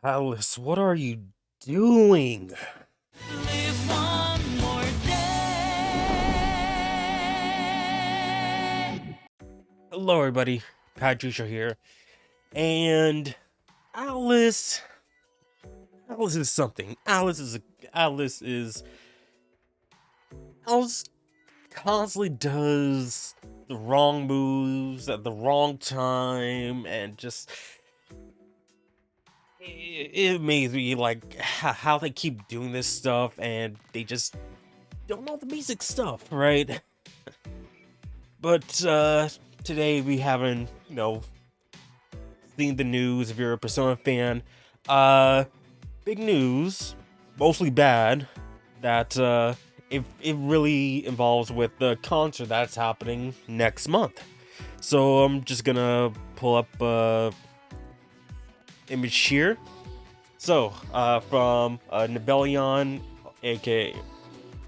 Alice, what are you doing? Live one more day. Hello, everybody. Patricia here, and Alice. Alice is something. Alice is Alice constantly does the wrong moves at the wrong time, and just it amazes me like how they keep doing this stuff, and they just don't know the basic stuff, right? But today we haven't, seen the news. If you're a Persona fan, uh, big news, mostly bad. That it really involves with the concert that's happening next month. So I'm just gonna pull up image here. So from Nibelion, aka,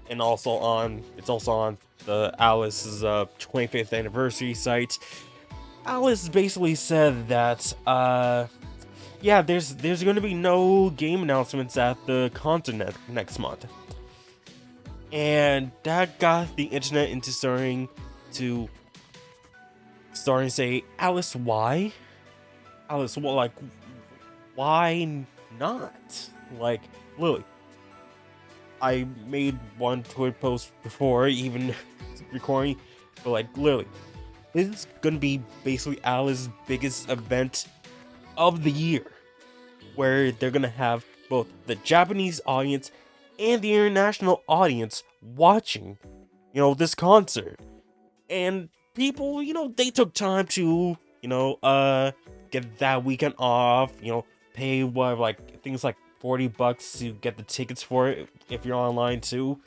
and it's also on the Alice's 25th anniversary site. Alice basically said that yeah, there's going to be no game announcements at the concert next month, and that got the internet into starting to say, Alice, why? Alice, well, like, why not? Like, literally, I made one Twitter post before even recording, but like, literally, this is gonna be basically Alice's biggest event of the year, where they're gonna have both the Japanese audience and the international audience watching, this concert. And people, they took time to, get that weekend off, pay what, like, things like $40 to get the tickets for it if you're online too.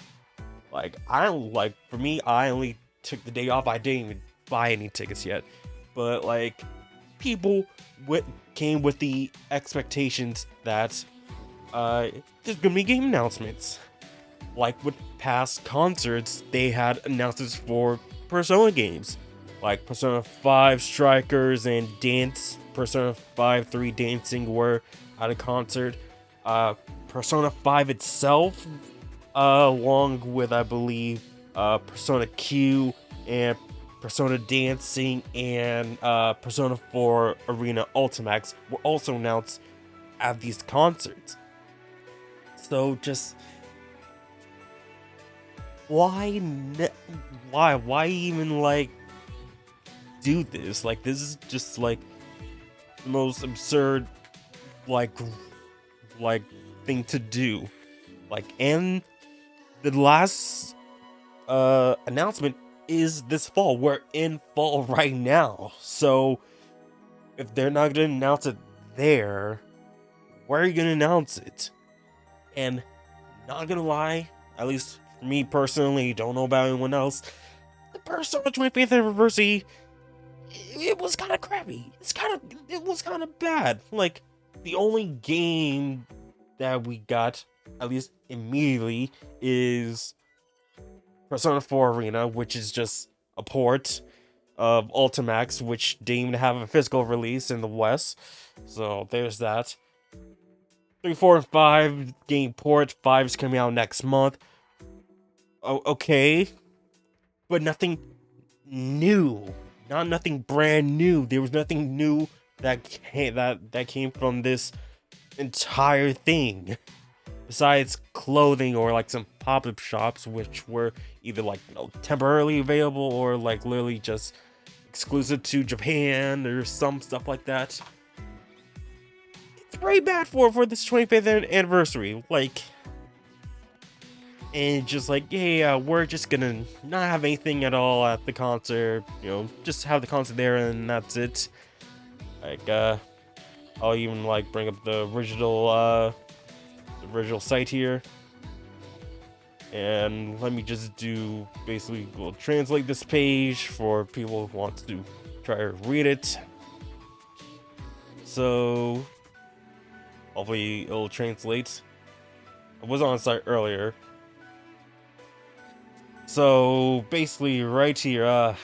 Like, for me, I only took the day off. I didn't even buy any tickets yet. But, like, people came with the expectations that there's gonna be game announcements. Like with past concerts, they had announcements for Persona games, like Persona 5 Strikers and Persona 5 3 Dancing were at a concert. Persona 5 itself, along with, I believe, Persona Q and Persona Dancing and Persona 4 Arena Ultimax were also announced at these concerts. So just why even like do this? Like, this is just like the most absurd like like thing to do. Like, and the last announcement is this fall. We're in fall right now. So if they're not gonna announce it there, where are you gonna announce it? And not gonna lie, at least for me personally, don't know about anyone else, the Persona 25th anniversary, it was kind of crappy. It was kind of bad. Like, the only game that we got, at least immediately, is Persona 4 Arena, which is just a port of Ultimax, which didn't even have a physical release in the West. So there's that. 3, 4, and 5 game port. 5 is coming out next month. Oh, okay. But nothing new. Nothing brand new. There was nothing new that came from this entire thing. Besides clothing or like some pop-up shops, which were either like temporarily available or like literally just exclusive to Japan or some stuff like that. It's very bad for this 25th anniversary. Like, and just like, yeah, we're just gonna not have anything at all at the concert. Just have the concert there and that's it. Like, I'll even like bring up the original site here, and let me just do basically, we'll translate this page for people who want to try to read it. So hopefully it'll translate. I was on the site earlier. So basically right here,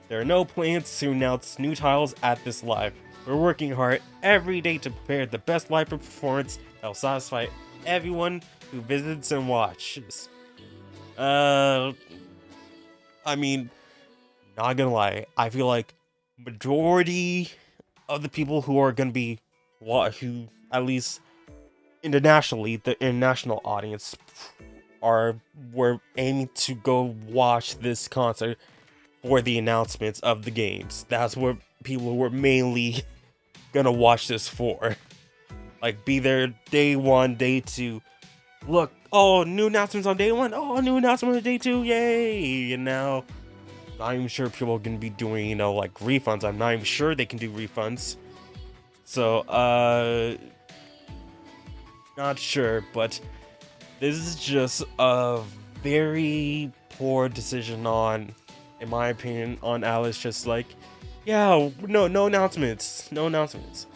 there are no plans to announce new titles at this live We're working hard every day to prepare the best live performance that will satisfy everyone who visits and watches. I mean, not gonna lie, I feel like majority of the people who are gonna be who at least internationally, the international audience were aiming to go watch this concert for the announcements of the games. That's what people were mainly gonna watch this for. Like, be there day one, day two. Look, oh, new announcements on day one. Oh, new announcement on day two. Yay! And now, not even sure people are gonna be doing, like refunds. I'm not even sure they can do refunds. So, not sure, but this is just a very poor decision in my opinion, on Atlus. Just like, yeah, no announcements, no announcements.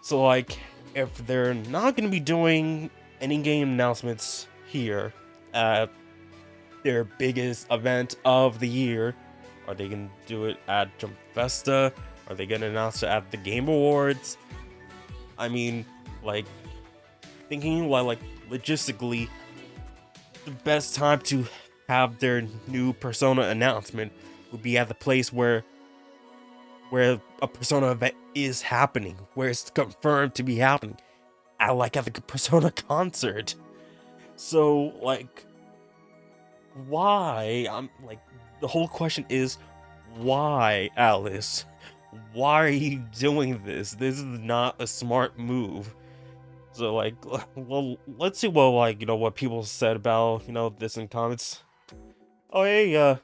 So like, if they're not gonna be doing any game announcements here at their biggest event of the year, are they gonna do it at Jump Festa? Are they gonna announce it at the Game Awards? I mean, like, thinking like logistically, the best time to have their new Persona announcement would be at the place where a Persona event is happening, where it's confirmed to be happening, at the Persona concert. So like, why? I'm like, the whole question is, why, Alice? Why are you doing this? This is not a smart move. So like, well, let's see what what people said about this in comments. Oh hey,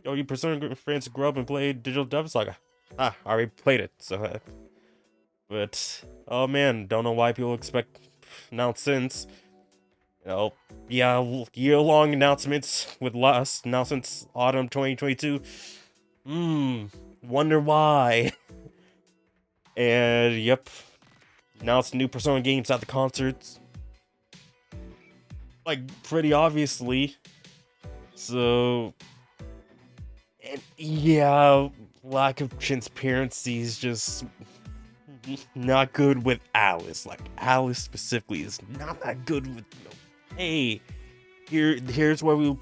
you Persona fans grew up and played Digital Devil Saga. I already played it. So, but oh man, don't know why people expect announcements. Yeah, year-long announcements with last announcements autumn 2022. Wonder why. And yep, announced new Persona games at the concerts. Like, pretty obviously. So, and yeah, lack of transparency is just not good with Alice. Like, Alice specifically is not that good with, hey, here's where we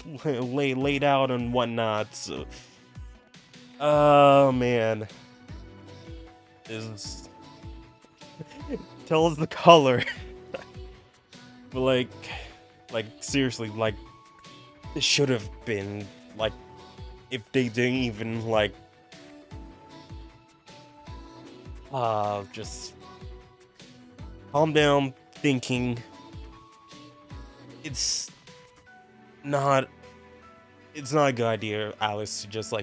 laid out and whatnot. So, oh man, is tell us the color. But like seriously, like, this should have been like, if they didn't even just calm down, thinking it's not a good idea, Alice, to just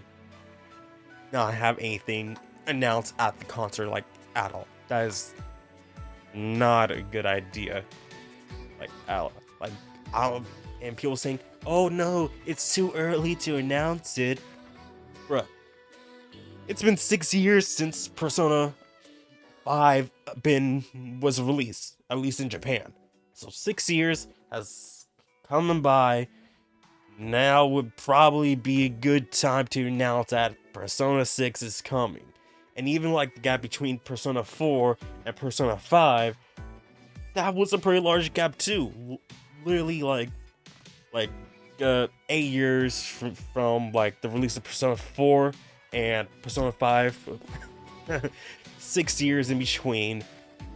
not have anything announced at the concert at all. That is not a good idea. And people saying, oh no, it's too early to announce it. Bruh, it's been 6 years since Persona 5 was released, at least in Japan. So 6 years has come and by. Now would probably be a good time to announce that Persona 6 is coming. And even the gap between Persona 4 and Persona 5, that was a pretty large gap too. Literally 8 years from the release of Persona 4 and Persona 5. 6 years in between,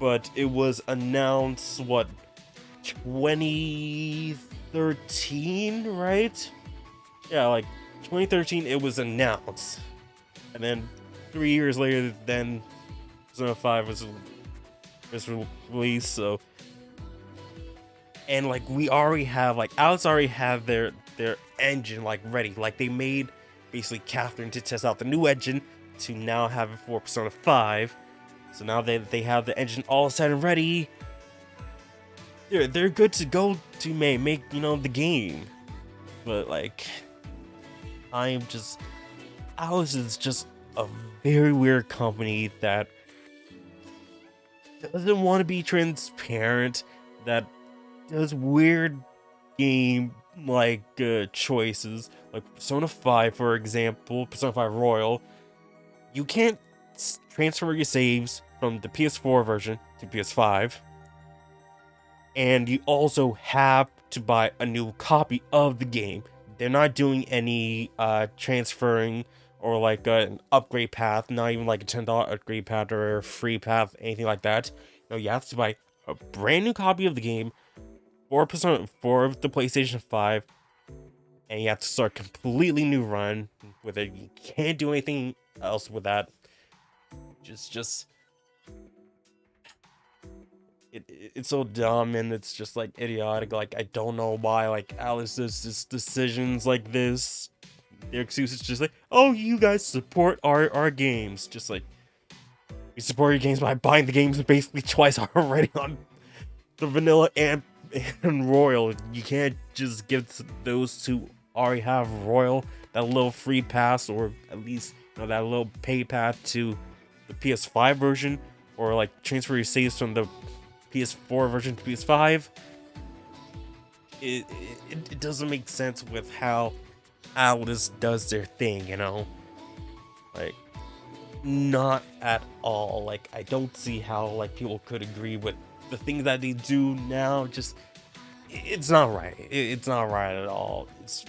but it was announced 2013, right? Yeah, 2013 it was announced, and then 3 years later, then Persona 5 was released. So, and we already have Alex already have their engine ready. They made basically Catherine to test out the new engine to now have it for Persona 5. So now they have the engine all set and ready. They're good to go to make the game. But Alice is just a very weird company that doesn't want to be transparent, that does weird game choices, like Persona 5, for example, Persona 5 Royal. You can't transfer your saves from the PS4 version to PS5, and you also have to buy a new copy of the game. They're not doing any transferring or like an upgrade path, not even like a $10 upgrade path or a free path, anything like that. No, you have to buy a brand new copy of the game for the PlayStation 5, and you have to start a completely new run with it. You can't do anything else with that. Just it's so dumb, and it's just like idiotic. Like, I don't know why like Atlus does this decisions like this. Their excuse is just like, oh, you guys support our games. Just like, you support your games by buying the games basically twice already on the vanilla and royal. You can't just give those who already have royal that little free pass, or at least, you know, that little pay path to the PS5 version, or like transfer your saves from the PS4 version to PS5. It doesn't make sense with how Atlus does their thing, you know? Like, not at all. Like, I don't see how like people could agree with the things that they do now. Just, it's not right. It's not right at all. It's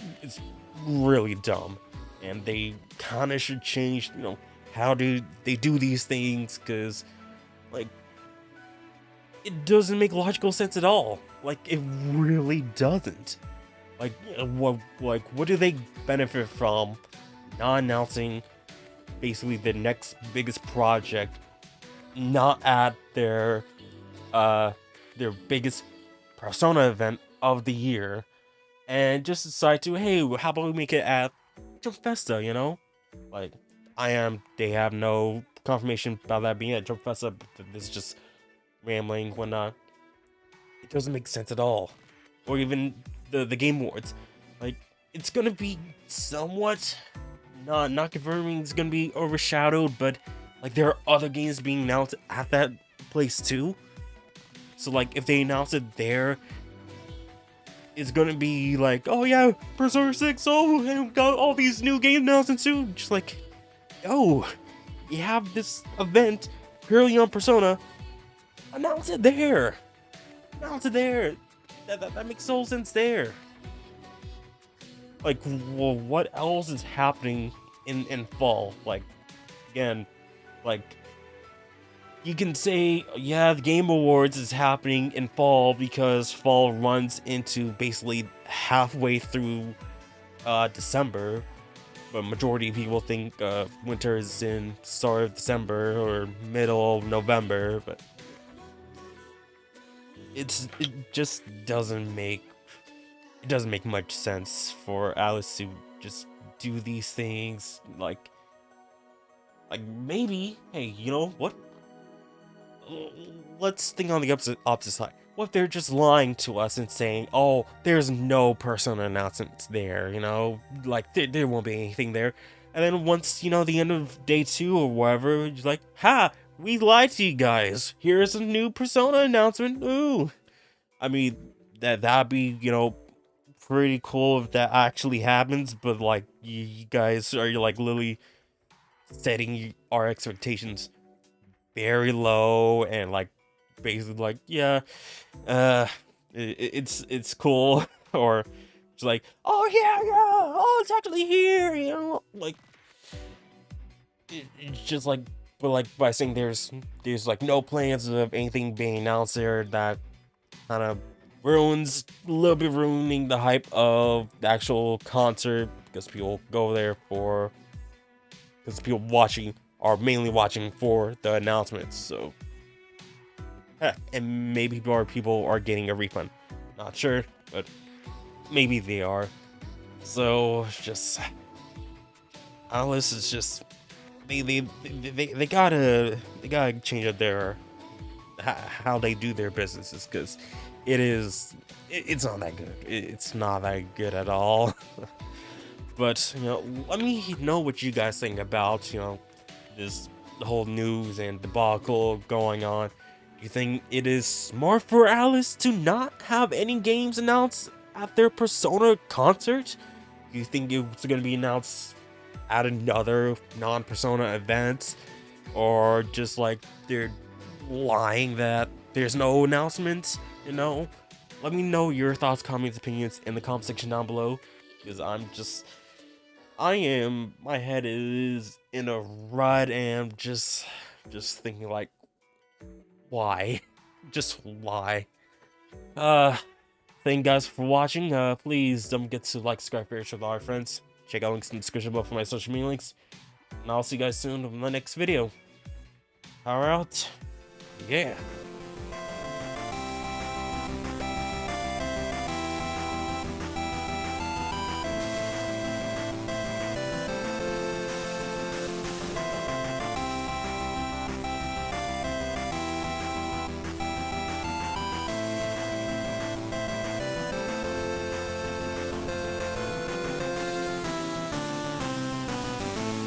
really dumb, and they kind of should change, you know, how do they do these things, because like, it doesn't make logical sense at all. Like, it really doesn't. Like, what do they benefit from not announcing basically the next biggest project, not at their biggest Persona event of the year, and just decide to, hey, how about we make it at Jump Festa, you know? Like, they have no confirmation about that being at Jump Festa, but this is just rambling, whatnot. It doesn't make sense at all. Or even the Game Awards. Like, it's gonna be somewhat, not confirming it's gonna be overshadowed, but like, there are other games being announced at that place too. So like, if they announce it there, it's gonna be like, oh yeah, Persona 6, oh, and we got all these new game announcements too. Just like, yo, you have this event purely on Persona, announce it there. Announce it there. That makes no sense there. Like, well, what else is happening in fall? Like, again, like, you can say, yeah, the Game Awards is happening in fall because fall runs into basically halfway through December, but majority of people think winter is in start of December or middle of November, but it just doesn't make much sense for Atlus to just do these things. Like maybe, hey, you know what? Let's think on the opposite side. What if they're just lying to us and saying, oh, there's no Persona announcements there, you know? Like, there won't be anything there. And then once, you know, the end of day 2 or whatever, you're like, ha! We lied to you guys. Here's a new Persona announcement. Ooh. I mean, that'd be, you know, pretty cool if that actually happens, but like, you guys are like literally setting our expectations very low, and like basically like, yeah, it's cool, or just like, oh yeah, oh, it's actually here, you know? Like, it's just like, but like, by saying there's like no plans of anything being announced there, that kind of ruining the hype of the actual concert, because people go there because people are mainly watching for the announcements. So, and maybe people are getting a refund. Not sure, but maybe they are. So, just Atlus is just, they gotta change up their how they do their businesses, because it's not that good. It's not that good at all. But, you know, let me know what you guys think about, you know, this whole news and debacle going on. Do you think it is smart for Atlus to not have any games announced at their Persona concert? Do you think it's going to be announced at another non-Persona event? or just like they're lying that there's no announcements, you know? Let me know your thoughts, comments, opinions in the comment section down below, because my head is in a rut and just thinking like, why? Just why? Thank you guys for watching. Please don't forget to like, subscribe, share with all your friends. Check out links in the description below for my social media links. And I'll see you guys soon in the next video. Power out. Yeah.